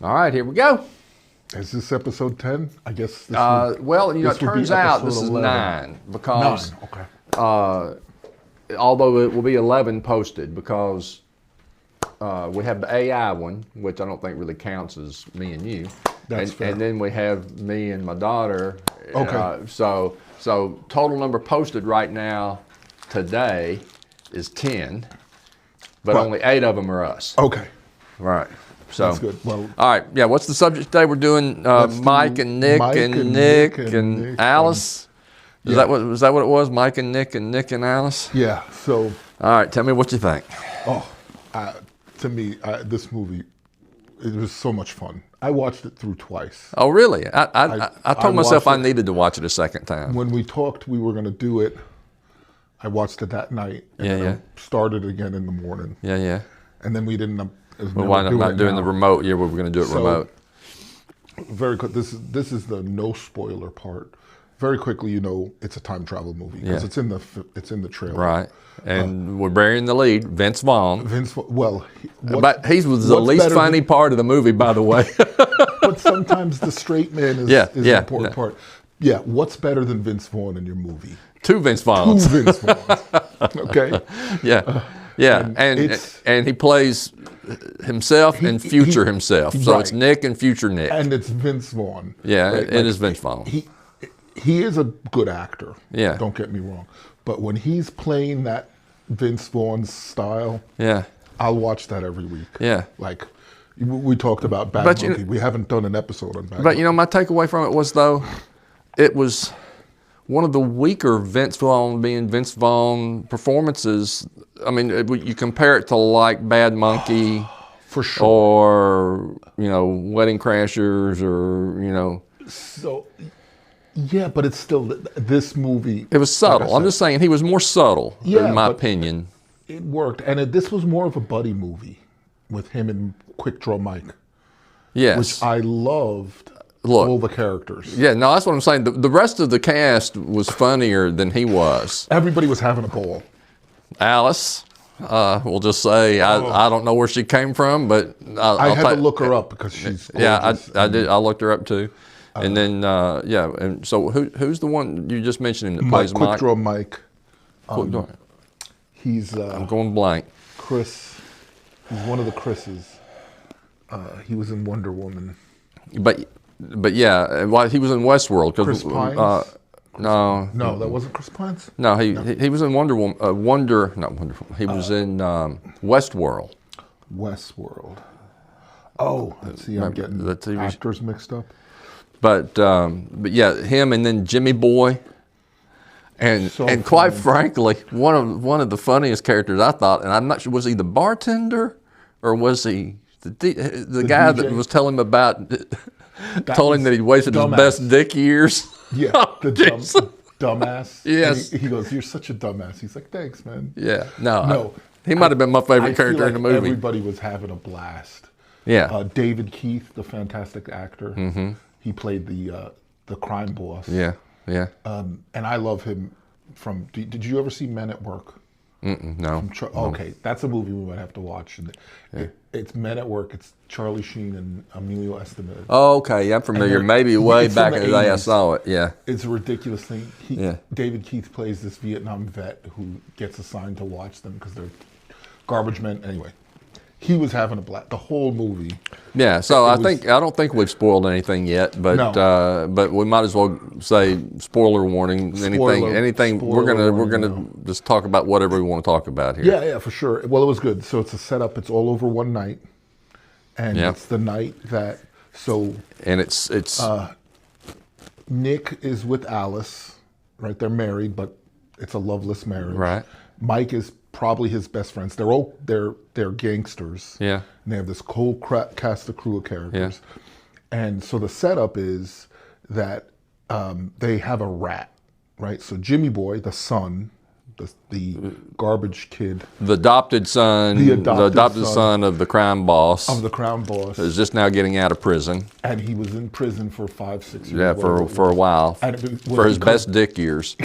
All right, here we go. Is this episode 10? I guess this Well, you know, it turns out this is 11. 9 because 9, okay. Although it will be 11 posted because we have the AI one, which I don't think really counts as me and you. That's fair. And then we have me and my daughter. Okay. So total number posted right now today is 10, but only 8 of them are us. Okay. Right. So that's good. Well, all right. Yeah. What's the subject today? We're doing Mike and Nick and Nick and Alice. Is that what it was? Mike and Nick and Alice. Yeah. So. All right. Tell me what you think. Oh, to me, this movie, it was so much fun. I watched it through twice. Oh, really? I told myself I watched needed to watch it a second time. When we talked, we were going to do it. I watched it that night. And then I started again in the morning. Yeah. And then we didn't. Well, why not doing the remote? Yeah, we were going to do it remote. Very quick. This is the no spoiler part. Very quickly, you know, it's a time travel movie because it's in the trailer. Right. And we're burying the lead, Vince Vaughn. But he was the least funny part of the movie, by the way. But sometimes the straight man is the important part. Yeah. What's better than Vince Vaughn in your movie? Two Vince Vaughns. Two Vince Vaughns. Okay. Yeah. And he plays himself and future himself. So it's Nick and future Nick. And it's Vince Vaughn. Yeah, right? It is Vince Vaughn. He is a good actor. Yeah. Don't get me wrong. But when he's playing that Vince Vaughn style, I'll watch that every week. Yeah. Like we talked about Bad Monkey. We haven't done an episode on Bad Monkey. But you know, my takeaway from it was it was one of the weaker Vince Vaughn performances. I mean, you compare it to like Bad Monkey, for sure, or Wedding Crashers, or So, yeah, but it's still this movie. It was subtle. I'm just saying he was more subtle, in my opinion. It worked, and this was more of a buddy movie with him and Quick Draw Mike. Yes, which I loved. All the characters. Yeah, no, that's what I'm saying. The rest of the cast was funnier than he was. Everybody was having a ball. Alice, we'll just say, I don't know where she came from, but I had to look her up because she's gorgeous. Yeah, I did. I looked her up too. And then, and so who's the one you just mentioned that plays Mike? Quick Draw Mike. He's... I'm going blank. Chris. He's one of the Chris's. He was in Wonder Woman. But yeah, he was in Westworld. Chris Pines? No, that wasn't Chris Pines? No, he was in Wonder Woman. Not Wonder Woman. He was in Westworld. Westworld. Oh, see, I'm getting the actors mixed up. But yeah, him and then Jimmy Boy. And quite frankly, one of the funniest characters I thought, and I'm not sure, was he the bartender or was he the guy that was telling him about... told him that he'd wasted his best dick years. Yeah, the dumbass. Yes. He goes, "You're such a dumbass." He's like, "Thanks, man." Yeah. No. He might have been my favorite character in the movie. Everybody was having a blast. Yeah. David Keith, the fantastic actor, he played the crime boss. Yeah. And I love him from. Did you ever see Men at Work? No. Okay, that's a movie we might have to watch. It's Men at Work. It's Charlie Sheen and Emilio Estevez. Oh, okay. Yeah, I'm familiar. Maybe way back in the day I saw it. Yeah. It's a ridiculous thing. David Keith plays this Vietnam vet who gets assigned to watch them because they're garbage men. Anyway, he was having a blast. The whole movie. Yeah. So I don't think we've spoiled anything yet, but we might as well say spoiler warning. Anything. We're gonna just talk about whatever we want to talk about here. Yeah, for sure. Well, it was good. So it's a setup. It's all over one night, and it's the night that. And it's. Nick is with Alice, right? They're married, but it's a loveless marriage. Right. Mike is probably his best friends. They're gangsters. Yeah. And they have this whole cast of crew of characters. Yeah. And so the setup is that they have a rat, right? So Jimmy Boy, the son, the garbage kid, the adopted son of the crime boss, is just now getting out of prison. And he was in prison for 5-6 years. Yeah, for a while, for his best dick years.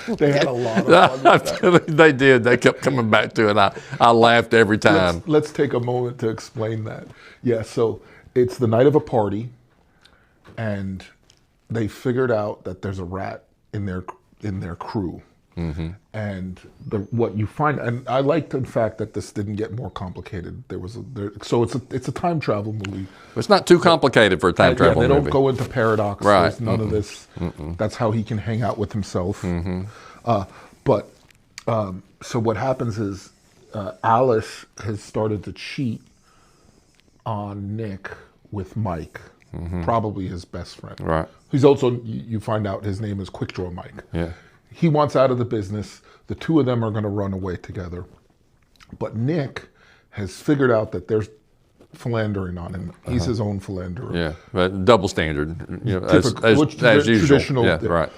They had a lot of fun with that. They did. They kept coming back to it. I laughed every time. Let's take a moment to explain that. Yeah, so it's the night of a party, and they figured out that there's a rat in their crew. Mm-hmm. And what you find, and I liked in fact that this didn't get more complicated. So it's a time travel movie. It's not too complicated for a time travel movie. They don't go into paradox. Right. There's none of this. That's how he can hang out with himself. So what happens is Alice has started to cheat on Nick with Mike, probably his best friend. Right. He's also, you find out his name is Quick Draw Mike. Yeah. He wants out of the business. The two of them are going to run away together. But Nick has figured out that there's philandering on him. He's his own philanderer. Yeah, but double standard, as usual. Traditional. Yeah, right.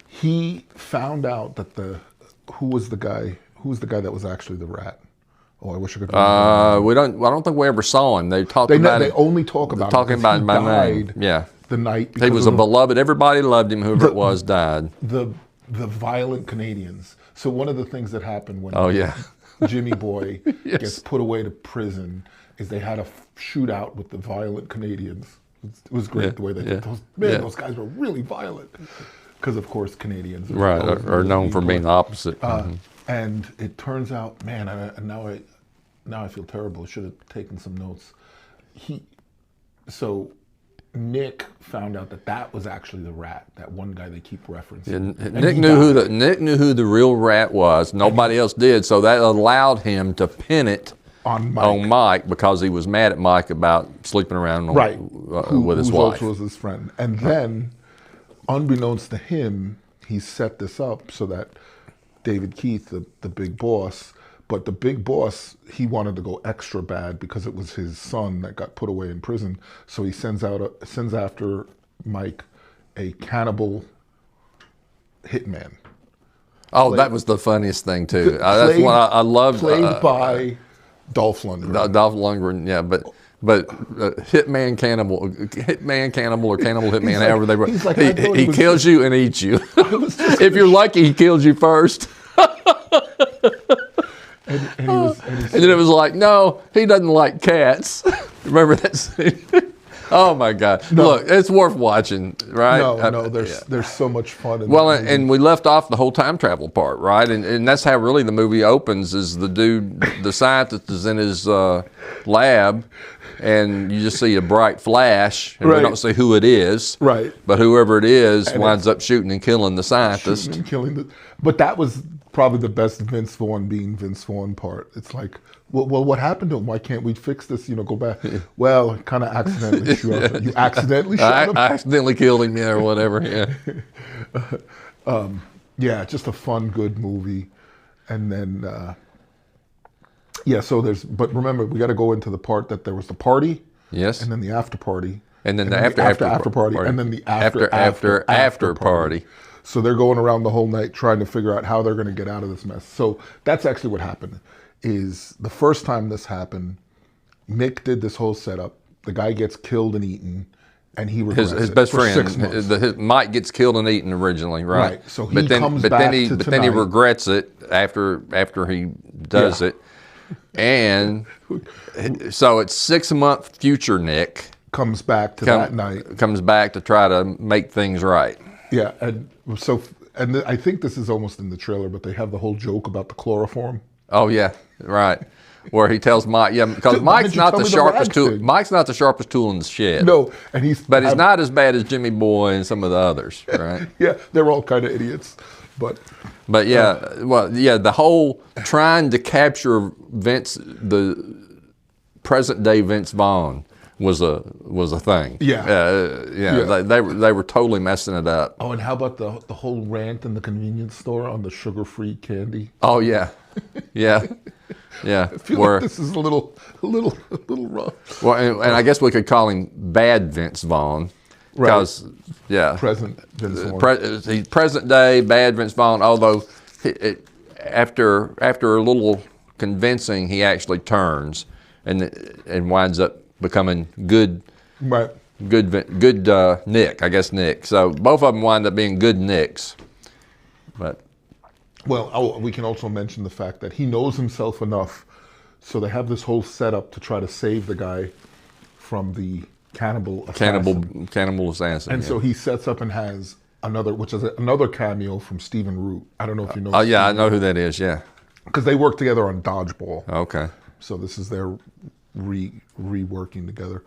He found out that who was the guy that was actually the rat. Oh, I wish I could. I don't think we ever saw him. They talked about. They only talk about talking about him by name. Yeah. The night he was a beloved. Everybody loved him. Whoever it was died. The violent Canadians. So one of the things that happened when Jimmy Boy gets put away to prison is they had a shootout with the violent Canadians. It was great the way they did. Those guys were really violent. Because of course Canadians are known for being the opposite. And it turns out, man, now I feel terrible. I should have taken some notes. So Nick found out that was actually the rat, that one guy they keep referencing. Yeah, Nick knew who the real rat was. Nobody else did, so that allowed him to pin it on Mike because he was mad at Mike about sleeping around with his wife. Who also was his friend. And then, unbeknownst to him, he set this up so that David Keith, the big boss, but the big boss, he wanted to go extra bad because it was his son that got put away in prison. So he sends after Mike a cannibal hitman. Oh, that was the funniest thing too. That's what I loved. Played by Dolph Lundgren. Dolph Lundgren, yeah, but Hitman Cannibal or Cannibal Hitman, however they were. He kills you and eats you. If you're lucky, he kills you first. And then it was like, no, he doesn't like cats. Remember that scene? Oh my God! No. Look, it's worth watching, right? No, there's so much fun in and we left off the whole time travel part, right? And that's how really the movie opens. Is the scientist is in his lab, and you just see a bright flash, and we don't see who it is, right? But whoever it is winds up shooting and killing the scientist. But that was probably the best Vince Vaughn being Vince Vaughn part. It's like, well, what happened to him? Why can't we fix this? Go back. Well, kind of accidentally shot him. You accidentally shot him? I accidentally killed him, or whatever, yeah. Just a fun, good movie. And then, but remember, we got to go into the part that there was the party. Yes. And then the after party. And then the after party. And then the after party. So they're going around the whole night trying to figure out how they're going to get out of this mess. So that's actually what happened. Is the first time this happened, Nick did this whole setup. The guy gets killed and eaten, and he regrets his best for friend. 6 months. Mike gets killed and eaten originally, right? So he comes back to tonight. But then he regrets it after he does it, and so it's 6-month future Nick comes back to that night. Comes back to try to make things right. Yeah, and I think this is almost in the trailer, but they have the whole joke about the chloroform. Oh yeah, right. Where he tells Mike, because Mike's not the sharpest tool. Mike's not the sharpest tool in the shed. No, and he's not as bad as Jimmy Boy and some of the others, right? Yeah, they're all kind of idiots, but the whole trying to capture the present day Vince Vaughn was a thing. Yeah. They were totally messing it up. Oh, and how about the whole rant in the convenience store on the sugar-free candy? Oh yeah. Yeah. I feel like this is a little rough. Well, and I guess we could call him Bad Vince Vaughn. Because, present Vince Vaughn. He's present day, Bad Vince Vaughn, although after a little convincing, he actually turns and winds up becoming good Nick, I guess Nick. So both of them wind up being good Nicks. But Well, we can also mention the fact that he knows himself enough, so they have this whole setup to try to save the guy from the cannibal assassin. Cannibal assassin. And so he sets up and has another cameo from Stephen Root. I don't know if you know. Oh yeah, I know who that is. Yeah, because they work together on Dodgeball. Okay. So this is their reworking together.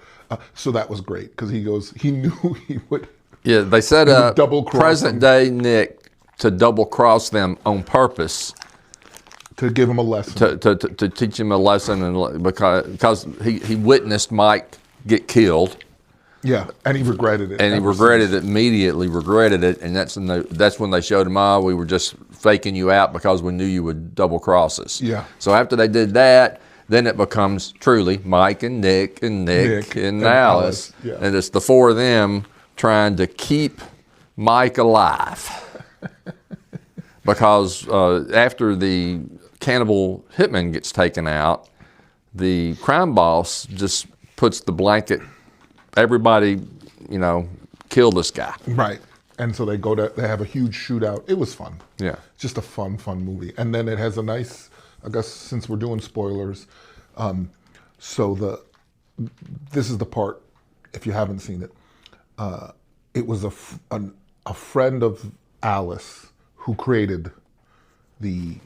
So that was great because he knew he would. Yeah, they set up present day Nick to double cross them on purpose. To give him a lesson. To teach him a lesson, and because he witnessed Mike get killed. Yeah, and he regretted it. And he immediately regretted it, and that's when they showed him, we were just faking you out because we knew you would double cross us. Yeah. So after they did that, then it becomes truly Mike and Nick and Alice. Yeah. And it's the four of them trying to keep Mike alive. Because after the Cannibal Hitman gets taken out, the crime boss just puts the blanket, everybody, kill this guy. Right. And so they have a huge shootout. It was fun. Yeah. Just a fun movie. And then it has a nice, I guess since we're doing spoilers, this is the part, if you haven't seen it, it was a friend of Alice who created the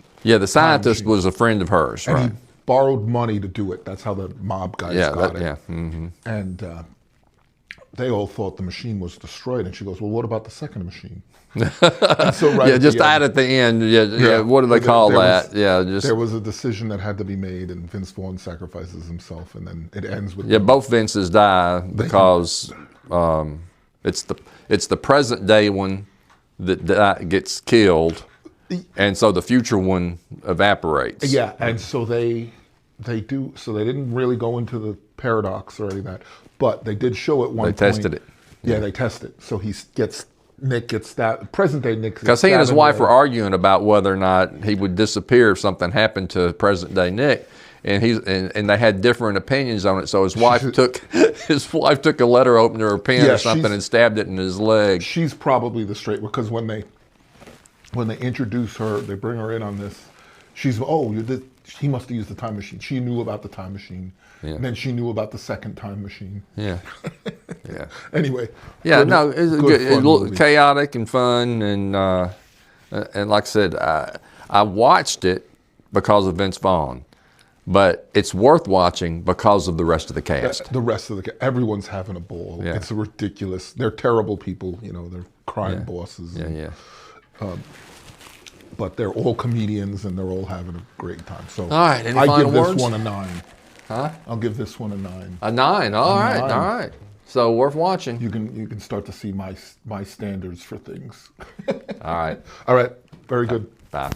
scientist was a friend of hers, and right? He borrowed money to do it. That's how the mob guys got it. Yeah. Mm-hmm. And they all thought the machine was destroyed. And she goes, well, what about the second machine? And so at the end. Yeah. What do they call that? There was a decision that had to be made, and Vince Vaughn sacrifices himself, and then it ends with both Vinces die because it's the present day one that gets killed, and so the future one evaporates. Yeah, and so they do. So they didn't really go into the paradox or any of that, but they did show at one point. They tested it. Yeah, they tested it. So Nick gets stabbed. Present day Nick. Because he and his wife were arguing about whether or not he would disappear if something happened to present day Nick, and they had different opinions on it. So his wife took a letter opener or a pen or something and stabbed it in his leg. She's probably the straight, because when they introduce her, they bring her in on this. He must have used the time machine. She knew about the time machine. Yeah. And then she knew about the second time machine. Yeah. Yeah. Anyway. Yeah, it's chaotic and fun, and like I said, I watched it because of Vince Vaughn, but it's worth watching because of the rest of the cast. Everyone's having a ball. Yeah. It's ridiculous. They're terrible people, they're crime bosses. Yeah. But they're all comedians, and they're all having a great time. So all right, any I final give words? This one a 9. Huh? I'll give this one a 9. A 9. All right. So worth watching. You can start to see my standards for things. All right. All right. Very good. Bye.